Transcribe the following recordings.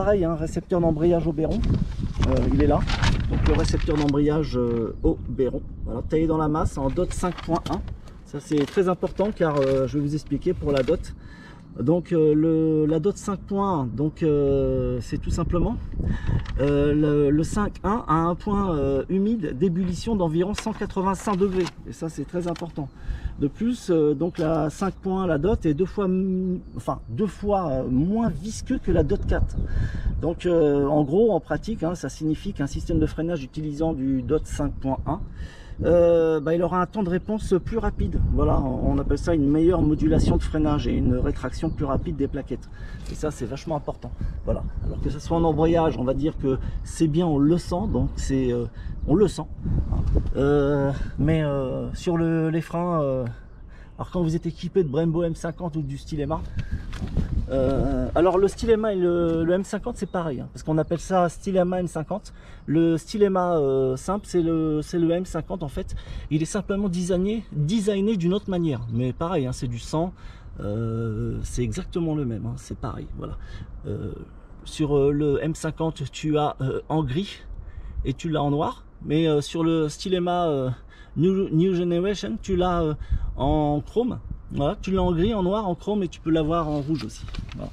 pareil, hein, récepteur d'embrayage Oberon, il est là. Donc le récepteur d'embrayage Oberon, voilà, taillé dans la masse en dot 5.1. Ça c'est très important car je vais vous expliquer pour la dot. Donc la dot 5.1, donc c'est tout simplement le 5.1 a un point humide d'ébullition d'environ 185 degrés, et ça c'est très important. De plus, donc la 5.1, la dot est deux fois moins visqueux que la dot 4. Donc en gros, en pratique, hein, ça signifie qu'un système de freinage utilisant du dot 5.1 il aura un temps de réponse plus rapide. Voilà, on appelle ça une meilleure modulation de freinage et une rétraction plus rapide des plaquettes. Et ça, c'est vachement important. Voilà. Alors que ce soit en embrayage, on va dire que c'est bien, on le sent, donc c'est, on le sent. Mais sur les freins, alors quand vous êtes équipé de Brembo M50 ou du Stylema, alors le Stylema et le M50 c'est pareil, hein, parce qu'on appelle ça Stylema M50. Le Stylema simple c'est le M50 en fait. Il est simplement designé d'une autre manière, mais pareil, hein, c'est du sang, c'est exactement le même, hein, c'est pareil. Voilà. Sur le M50 tu as en gris et tu l'as en noir, mais sur le Stylema New Generation tu l'as en chrome. Voilà, tu l'as en gris, en noir, en chrome, et tu peux l'avoir en rouge aussi. Voilà.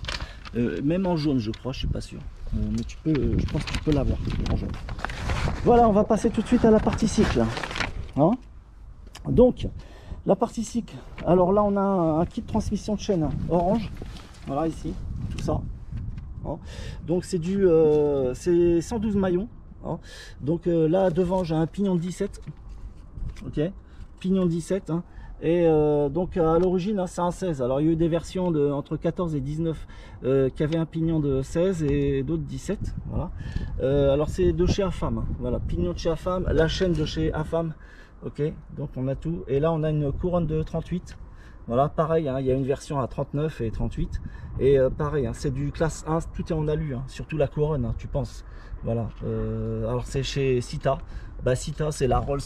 Même en jaune, je crois, je suis pas sûr. Mais tu peux, je pense que tu peux l'avoir en jaune. Voilà, on va passer tout de suite à la partie cycle. Hein, donc, la partie cycle. Alors là, on a un kit de transmission de chaîne orange. Voilà, ici, tout ça. Hein, donc c'est c'est 112 maillons. Hein, donc là, devant, j'ai un pignon de 17. Ok, pignon de 17. Hein. Et donc à l'origine, hein, c'est un 16. Alors il y a eu des versions de entre 14 et 19 qui avaient un pignon de 16 et d'autres 17. Voilà. Alors c'est de chez Afam. Hein. Voilà, pignon de chez Afam, la chaîne de chez Afam. Ok, donc on a tout. Et là on a une couronne de 38. Voilà, pareil, hein, il y a une version à 39 et 38. Et pareil, hein, c'est du classe 1, tout est en alu, hein, surtout la couronne, hein, tu penses. Voilà. Alors c'est chez Sita. Bah, Sita c'est la Rolls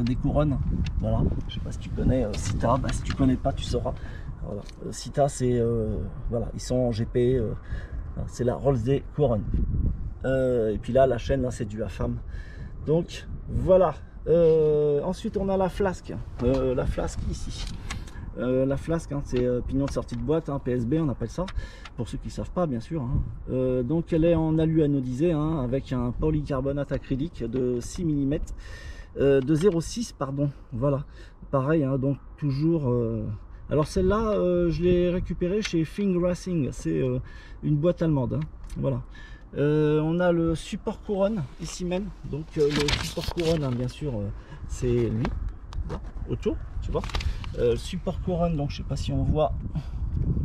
des couronnes. Voilà. Je sais pas si tu connais Sita. Bah, si tu connais pas, tu sauras. Voilà. Sita c'est voilà, ils sont en GP. C'est la Rolls des couronnes. Et puis là la chaîne, c'est du Afam. Donc voilà. Ensuite on a la flasque. La flasque ici. La flasque, hein, c'est pignon de sortie de boîte, hein, PSB on appelle ça, pour ceux qui ne savent pas bien sûr. Hein. Donc elle est en alu anodisé, hein, avec un polycarbonate acrylique de 6 mm, de 0,6 pardon, voilà, pareil, hein, donc toujours... Alors celle-là, je l'ai récupérée chez Fing Racing, c'est une boîte allemande, hein, voilà. On a le support couronne ici même, donc le support couronne, hein, bien sûr, c'est lui, autour, tu vois. Support couronne, donc je sais pas si on voit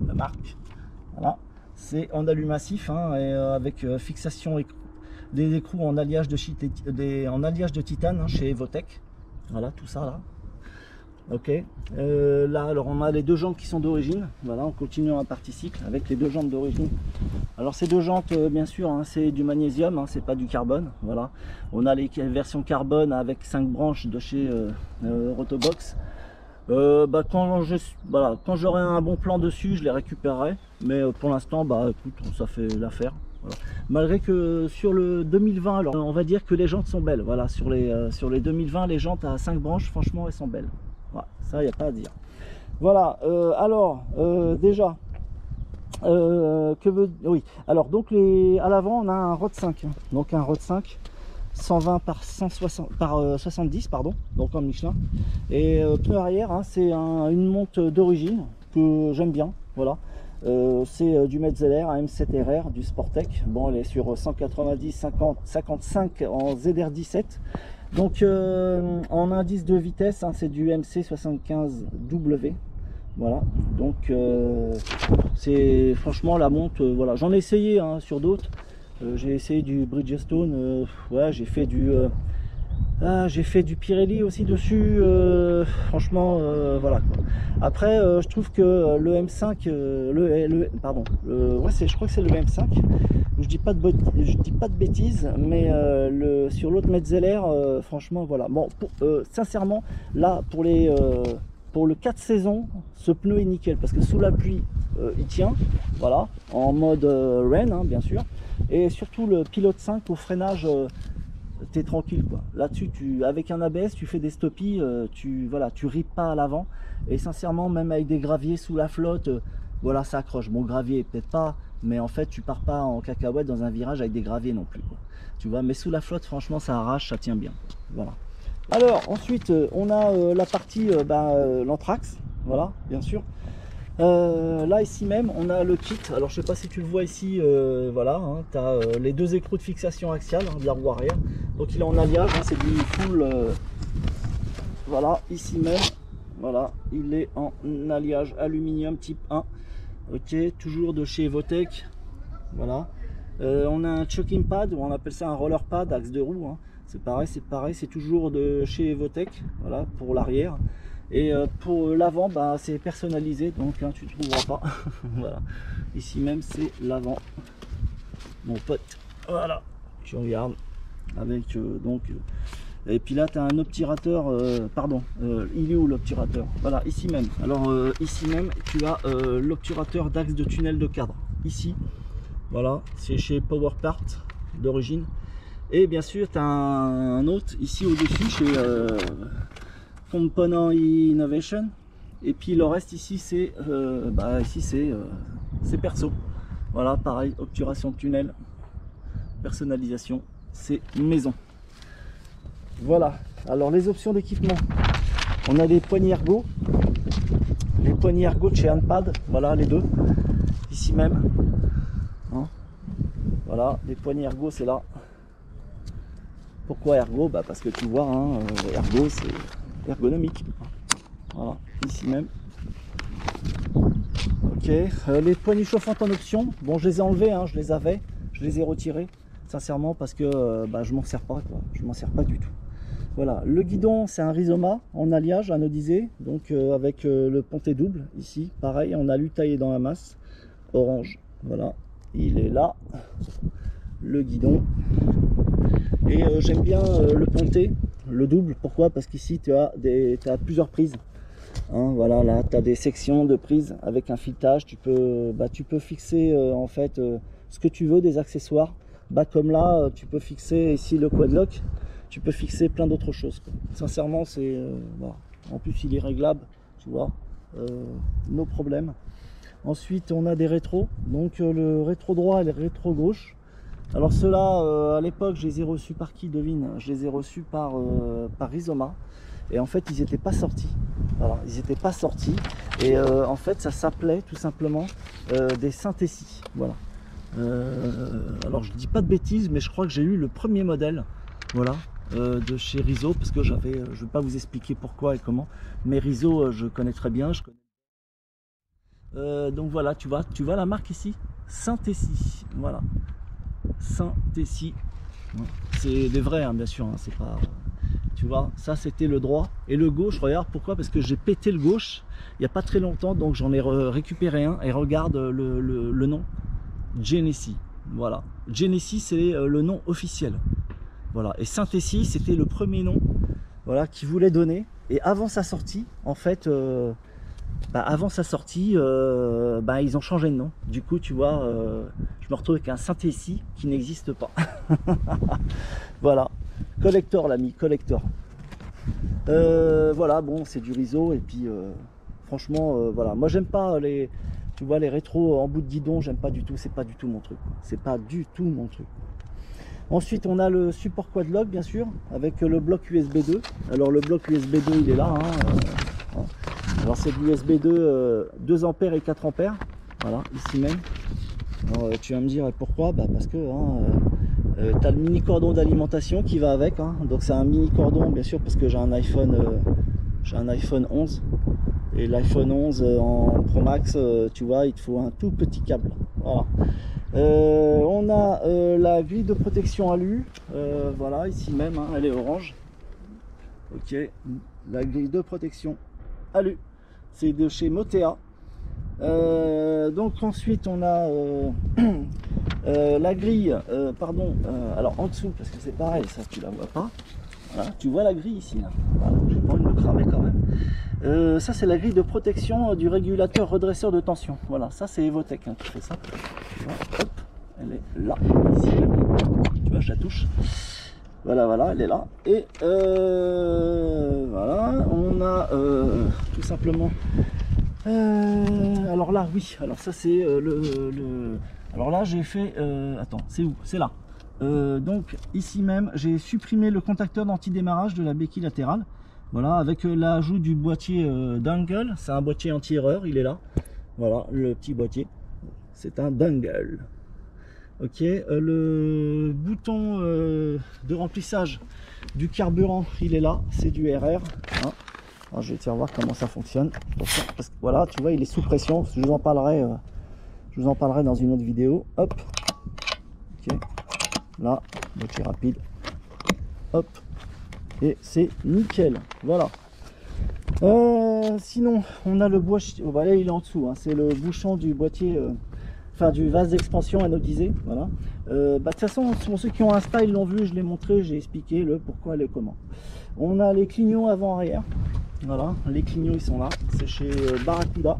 la marque, voilà, c'est en alu massif, hein, et avec fixation des écrous en alliage de titane, hein, chez Evotech. Voilà, tout ça là. Ok, là alors on a les deux jantes qui sont d'origine. Voilà, on continue en partie cycle avec les deux jantes d'origine. Alors ces deux jantes, bien sûr, hein, c'est du magnésium, hein, c'est pas du carbone. Voilà, on a les versions carbone avec 5 branches de chez Rotobox. Quand j'aurai un bon plan dessus, je les récupérerai, mais pour l'instant, écoute, ça fait l'affaire. Voilà. Malgré que sur le 2020, alors on va dire que les jantes sont belles. Voilà, sur les 2020, les jantes à 5 branches, franchement, elles sont belles. Voilà, ça, il n'y a pas à dire. Voilà, déjà, oui, alors donc à l'avant, on a un Rod 5, hein, donc un Rod 5. 120 par 70 pardon, donc en Michelin, et pneu arrière, hein, c'est une monte d'origine que j'aime bien. Voilà, c'est du Metzeler, un M7RR du Sportec. Bon, elle est sur 190 55 en ZR17, donc en indice de vitesse, hein, c'est du MC75W. Voilà, donc c'est franchement la monte, voilà, j'en ai essayé, hein, sur d'autres. J'ai essayé du Bridgestone, ouais, j'ai fait du Pirelli aussi dessus, franchement, voilà. Après, je trouve que le M5, ouais, je crois que c'est le M5. Je dis pas de bêtises, mais sur l'autre Metzeler, franchement, voilà. Bon, sincèrement, là, pour pour le 4 saisons, ce pneu est nickel parce que sous la pluie, il tient, voilà, en mode rain, hein, bien sûr. Et surtout le pilote 5 au freinage, t'es tranquille quoi. Là-dessus, avec un ABS, tu fais des stoppies, voilà, tu ripes pas à l'avant. Et sincèrement, même avec des graviers sous la flotte, voilà, ça accroche. Bon, gravier peut-être pas, mais en fait, tu pars pas en cacahuète dans un virage avec des graviers non plus, quoi. Tu vois, mais sous la flotte, franchement, ça arrache, ça tient bien. Voilà. Alors ensuite, on a la partie l'anthrax, voilà, bien sûr. Là ici même on a le kit, alors je sais pas si tu le vois ici, voilà, hein, tu as les deux écrous de fixation axiale, hein, de la roue arrière, donc il est en alliage, hein, c'est du full, voilà, ici même, voilà, il est en alliage aluminium type 1, ok, toujours de chez Evotech, voilà. On a un choking pad, ou on appelle ça un roller pad, axe de roue, hein. C'est pareil, c'est toujours de chez Evotech, voilà, pour l'arrière. Et pour l'avant, bah, c'est personnalisé, donc hein, tu ne trouveras pas. Voilà, ici même c'est l'avant, mon pote. Voilà, tu regardes avec et puis là tu as un obturateur, pardon, il est où l'obturateur? Voilà, ici même. Alors ici même tu as l'obturateur d'axe de tunnel de cadre. Ici, voilà, c'est chez PowerPart d'origine. Et bien sûr tu as un autre ici au-dessus chez Component Innovation, et puis le reste ici c'est c'est perso, voilà, pareil, obturation de tunnel, personnalisation, c'est maison. Voilà, alors les options d'équipement, on a des poignées ergo, les poignées ergo de chez Handpad, voilà les deux ici même, hein, voilà, les poignées ergo c'est là. Pourquoi ergo? Bah parce que tu vois, hein, ergo c'est ergonomique, voilà, ici même. Ok, les poignées chauffantes en option, bon je les ai enlevées, hein, je les ai retirées sincèrement parce que je m'en sers pas quoi, je m'en sers pas du tout. Voilà, le guidon c'est un Rizoma en alliage anodisé, donc avec le ponté double ici, pareil en alu taillé dans la masse, orange, voilà, il est là, le guidon. Et j'aime bien le ponté, le double, pourquoi? Parce qu'ici tu as plusieurs prises, hein, voilà, là tu as des sections de prises avec un filetage, tu peux fixer en fait ce que tu veux, des accessoires, comme là tu peux fixer ici le quadlock, tu peux fixer plein d'autres choses quoi. Sincèrement c'est voilà. En plus il est réglable, tu vois, nos problèmes. Ensuite on a des rétros, donc le rétro droit et le rétro gauche. Alors ceux-là, à l'époque, je les ai reçus par qui, devine? Je les ai reçus par Rizoma. Et en fait, ils n'étaient pas sortis. Voilà, ils n'étaient pas sortis. Et en fait, ça s'appelait tout simplement des Synthésis. Voilà. Alors, je dis pas de bêtises, mais je crois que j'ai eu le premier modèle, voilà, de chez Riso, parce que je ne vais pas vous expliquer pourquoi et comment. Mais Riso, je connais très bien. Donc voilà, tu vois la marque ici, Synthésis. Voilà. Synthésis, c'est des vrais hein, bien sûr, hein, c'est pas, tu vois, ça c'était le droit et le gauche, regarde pourquoi, parce que j'ai pété le gauche il n'y a pas très longtemps, donc j'en ai récupéré un et regarde le nom, Genesis, voilà, Genesis c'est le nom officiel, voilà, et Synthésis c'était le premier nom, voilà, qu'il voulait donner, et avant sa sortie en fait avant sa sortie, ils ont changé de nom. Du coup, tu vois, je me retrouve avec un Synthésis qui n'existe pas. Voilà, collector l'ami, collector. Voilà, bon, c'est du Riso et puis franchement, voilà, moi j'aime pas tu vois, les rétros en bout de guidon, j'aime pas du tout. C'est pas du tout mon truc. C'est pas du tout mon truc. Ensuite, on a le support quadlock, bien sûr, avec le bloc USB 2. Alors le bloc USB 2, il est là. Hein. Alors c'est de l'USB 2, 2 ampères et 4 ampères, voilà, ici même. Alors, tu vas me dire pourquoi, parce que tu as le mini cordon d'alimentation qui va avec, hein. Donc c'est un mini cordon bien sûr parce que j'ai un iPhone 11 et l'iPhone 11 en Pro Max, tu vois, il te faut un tout petit câble, voilà. On a la grille de protection alu, voilà, ici même, hein, elle est orange, ok, la grille de protection alu, c'est de chez Motea. Donc ensuite on a La grille, pardon, alors en dessous, parce que c'est pareil, ça tu la vois pas. Voilà, tu vois la grille ici, là. Voilà, j'ai pas envie de me cramer quand même. Ça c'est la grille de protection du régulateur redresseur de tension. Voilà, ça c'est Evotech hein, qui fait ça. Voilà, hop, elle est là, ici. Tu vois, je la touche. Voilà, voilà, elle est là. Et voilà, on a tout simplement. Alors là, oui, alors ça c'est alors là j'ai fait. Attends, c'est où? C'est là. Donc ici même, j'ai supprimé le contacteur d'anti-démarrage de la béquille latérale. Voilà, avec l'ajout du boîtier Dangle. C'est un boîtier anti-erreur, il est là. Voilà, le petit boîtier. C'est un Dangle. Ok, le bouton de remplissage du carburant, il est là, c'est du RR. Hein. Alors, je vais te faire voir comment ça fonctionne. Parce que voilà, tu vois, il est sous pression. Je vous en parlerai, dans une autre vidéo. Hop, ok, là, boîtier rapide. Hop, et c'est nickel. Voilà. Sinon, on a le boîtier. Oh, bah là, il est en dessous. Hein. C'est le bouchon du boîtier. Enfin du vase d'expansion anodisé, voilà. De toute façon, pour ceux qui ont Insta, ils l'ont vu, je l'ai montré, j'ai expliqué le pourquoi et le comment. On a les clignotants avant-arrière, voilà, les clignotants ils sont là, c'est chez Barracuda,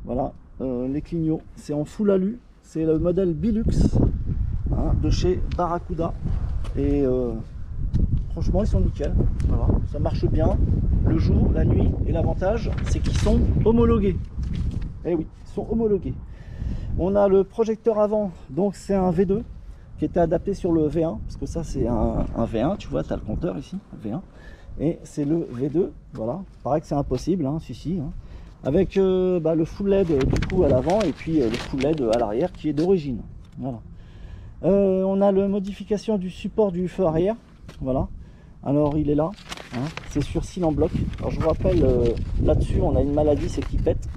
voilà, les clignotants, c'est en full alu, c'est le modèle Bilux, hein, de chez Barracuda, et franchement ils sont nickel, voilà, ça marche bien, le jour, la nuit, et l'avantage c'est qu'ils sont homologués, eh oui, ils sont homologués. On a le projecteur avant, donc c'est un V2 qui était adapté sur le V1, parce que ça c'est un V1, tu vois, tu as le compteur ici, V1, et c'est le V2, voilà, pareil que c'est impossible, hein, si, hein. Avec le full LED du coup à l'avant, et puis le full LED à l'arrière qui est d'origine, voilà. On a la modification du support du feu arrière, voilà, alors il est là, hein, c'est sur cyle en bloc. Alors je vous rappelle, là-dessus on a une maladie, c'est qu'il pète.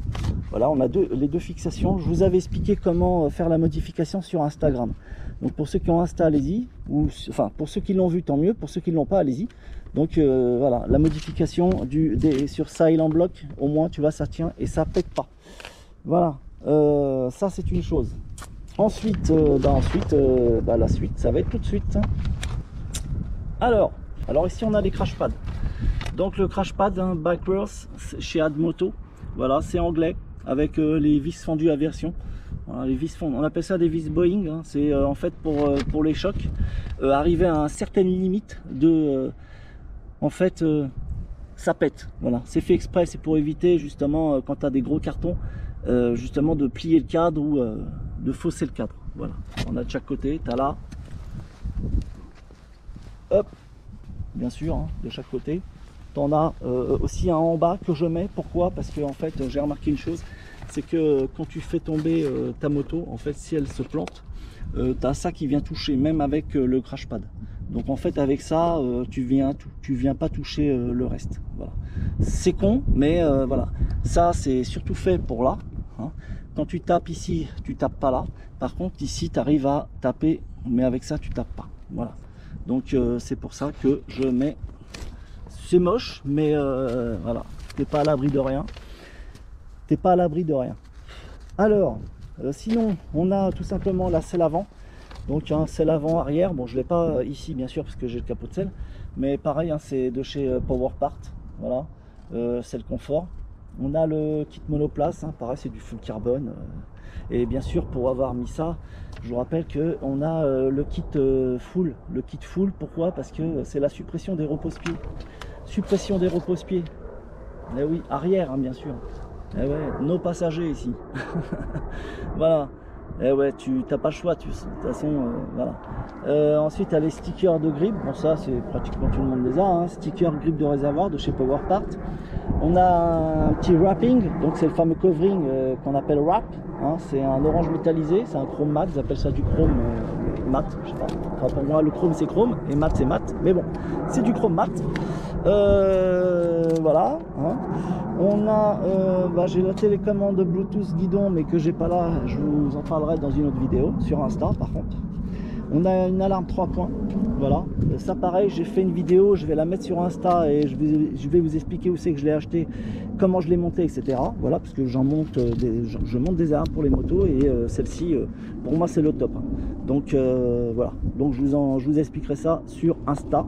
Voilà, on a les deux fixations. Je vous avais expliqué comment faire la modification sur Instagram. Donc pour ceux qui ont Insta, allez-y. Enfin, pour ceux qui l'ont vu, tant mieux. Pour ceux qui ne l'ont pas, allez-y. Donc voilà, la modification sur cyle en bloc, au moins, tu vois, ça tient et ça pète pas. Voilà, ça c'est une chose. Ensuite, la suite, ça va être tout de suite. Alors ici on a les crash pads. Donc le crash pad, hein, Backworth, chez Admoto. Voilà, c'est anglais, avec les vis fendues à version. Voilà, les vis fendues, on appelle ça des vis Boeing, hein. C'est en fait pour les chocs, arriver à une certaine limite de... en fait, ça pète. Voilà, c'est fait exprès, c'est pour éviter justement, quand tu as des gros cartons, justement de plier le cadre ou de fausser le cadre. Voilà, on a de chaque côté, tu as là, hop, bien sûr, hein, de chaque côté. On a aussi un en bas que je mets. Pourquoi? Parce que en fait j'ai remarqué une chose, c'est que quand tu fais tomber ta moto, en fait si elle se plante, tu as ça qui vient toucher, même avec le crash pad. Donc en fait avec ça tu viens pas toucher le reste. Voilà, c'est con, mais voilà, ça c'est surtout fait pour là, hein. Quand tu tapes ici, tu tapes pas là. Par contre ici tu arrives à taper, mais avec ça tu tapes pas. Voilà, donc c'est pour ça que je mets. C'est moche, mais voilà, t'es pas à l'abri de rien. T'es pas à l'abri de rien. Alors, sinon, on a tout simplement la selle avant. Donc, un selle avant arrière. Bon, je l'ai pas ici, bien sûr, parce que j'ai le capot de selle. Mais pareil, hein, c'est de chez PowerPart. Voilà, selle confort. On a le kit monoplace. Hein, pareil, c'est du full carbone. Et bien sûr, pour avoir mis ça, je vous rappelle que on a le kit full. Le kit full, pourquoi? Parce que c'est la suppression des repose-pieds. Suppression des repose-pieds. Eh oui, arrière, hein, bien sûr. Eh ouais, nos passagers ici. Voilà. Eh ouais, tu n'as pas le choix, de toute façon, voilà. Ensuite, tu as les stickers de grip. Bon, ça, c'est pratiquement tout le monde les a. Hein. Stickers grip de réservoir de chez PowerPart. On a un petit wrapping, donc c'est le fameux covering qu'on appelle wrap. Hein. C'est un orange métallisé, c'est un chrome mat. Ils appellent ça du chrome mat. Je sais pas. Enfin, pour moi, le chrome c'est chrome et mat c'est mat. Mais bon, c'est du chrome mat. Voilà. Hein. On a, j'ai la télécommande Bluetooth guidon, mais que j'ai pas là. Je vous en parlerai dans une autre vidéo sur Insta, par contre. On a une alarme 3 points, voilà. Ça pareil, j'ai fait une vidéo, je vais la mettre sur Insta et je vais vous expliquer où c'est que je l'ai acheté, comment je l'ai monté, etc. Voilà, parce que je monte des alarmes pour les motos et celle-ci, pour moi, c'est le top. Donc voilà, donc je vous expliquerai ça sur Insta.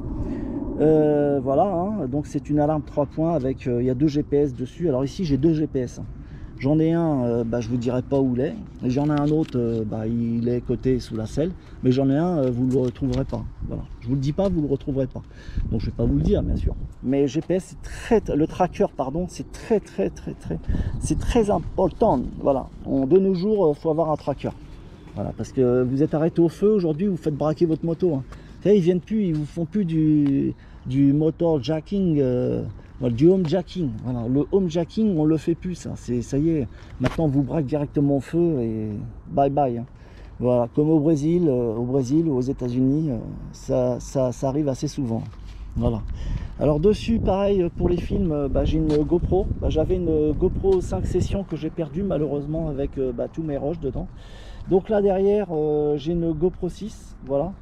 Voilà, hein. Donc c'est une alarme 3 points avec, il y a 2 GPS dessus. Alors ici, j'ai 2 GPS. J'en ai un, je vous dirai pas où il est, et j'en ai un autre, il est coté sous la selle, mais j'en ai un, vous ne le retrouverez pas. Voilà. Je vous le dis pas, vous le retrouverez pas. Donc je vais pas vous le dire, bien sûr. Mais GPS, c'est le tracker, pardon, c'est c'est très important. Voilà. De nos jours, faut avoir un tracker. Voilà, parce que vous êtes arrêté au feu aujourd'hui, vous faites braquer votre moto. Hein. Vous savez, ils viennent plus, ils vous font plus du motor jacking. Du home jacking, voilà. Le home jacking on le fait plus, ça y est, maintenant on vous braque directement au feu et bye bye, hein. Voilà, comme au Brésil ou aux États-Unis, ça arrive assez souvent, voilà. Alors dessus pareil pour les films, j'ai une GoPro, j'avais une GoPro 5 sessions que j'ai perdue malheureusement avec tous mes rushs dedans. Donc là derrière j'ai une GoPro 6, voilà,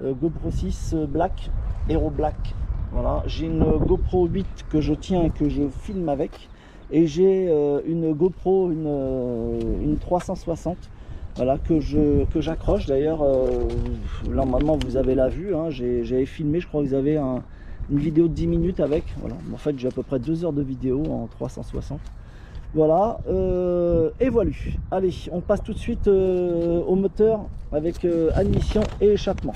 GoPro 6 Black, Hero Black. Voilà, j'ai une GoPro 8 que je tiens et que je filme avec, et j'ai une GoPro, une 360, voilà, que j'accroche. D'ailleurs, là maintenant vous avez la vue, hein, j'avais filmé, je crois que vous avez une vidéo de 10 minutes avec. Voilà, en fait j'ai à peu près 2 heures de vidéo en 360. Voilà, et voilà. Allez, on passe tout de suite au moteur avec admission et échappement.